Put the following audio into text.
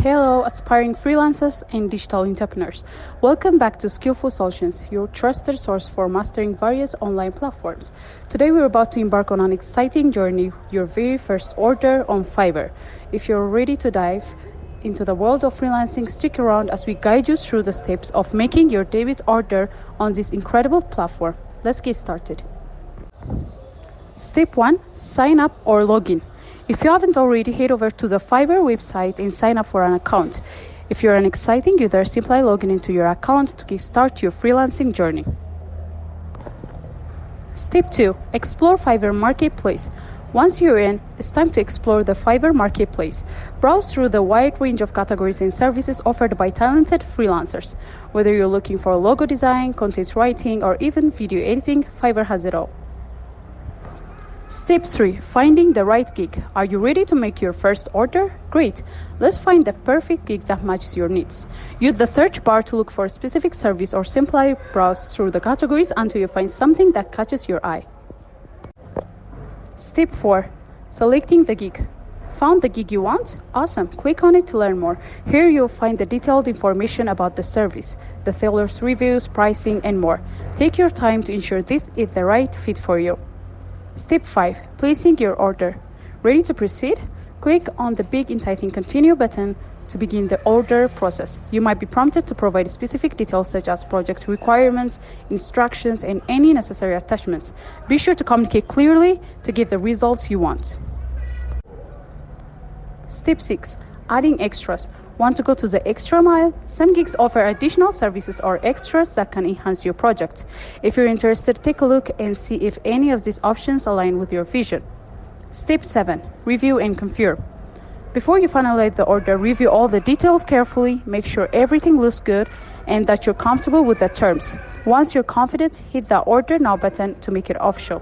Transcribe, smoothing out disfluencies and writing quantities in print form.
Hello, aspiring freelancers and digital entrepreneurs. Welcome back to Skill Ful Solutions, your trusted source for mastering various online platforms. Today we're about to embark on an exciting journey, your very first order on Fiverr. If you're ready to dive into the world of freelancing, stick around as we guide you through the steps of making your debut order on this incredible platform. Let's get started. Step 1. Sign up or login. If you haven't already, head over to the Fiverr website and sign up for an account. If you're an exciting user, simply log in into your account to kickstart your freelancing journey. Step 2. Explore Fiverr Marketplace. Once you're in, it's time to explore the Fiverr Marketplace. Browse through the wide range of categories and services offered by talented freelancers. Whether you're looking for logo design, content writing, or even video editing, Fiverr has it all. Step 3. Finding the right gig. Are you ready to make your first order? Great! Let's find the perfect gig that matches your needs. Use the search bar to look for a specific service or simply browse through the categories until you find something that catches your eye. Step 4. Selecting the gig. Found the gig you want? Awesome! Click on it to learn more. Here you'll find the detailed information about the service, the seller's reviews, pricing, and more. Take your time to ensure this is the right fit for you. Step 5. Placing your order. Ready to proceed? Click on the big enticing Continue button to begin the order process. You might be prompted to provide specific details such as project requirements, instructions, and any necessary attachments. Be sure to communicate clearly to get the results you want. Step 6. Adding extras. Want to go to the extra mile? Some gigs offer additional services or extras that can enhance your project. If you're interested, take a look and see if any of these options align with your vision. Step 7. Review and confirm. Before you finalize the order, review all the details carefully, make sure everything looks good and that you're comfortable with the terms. Once you're confident, hit the Order Now button to make it official.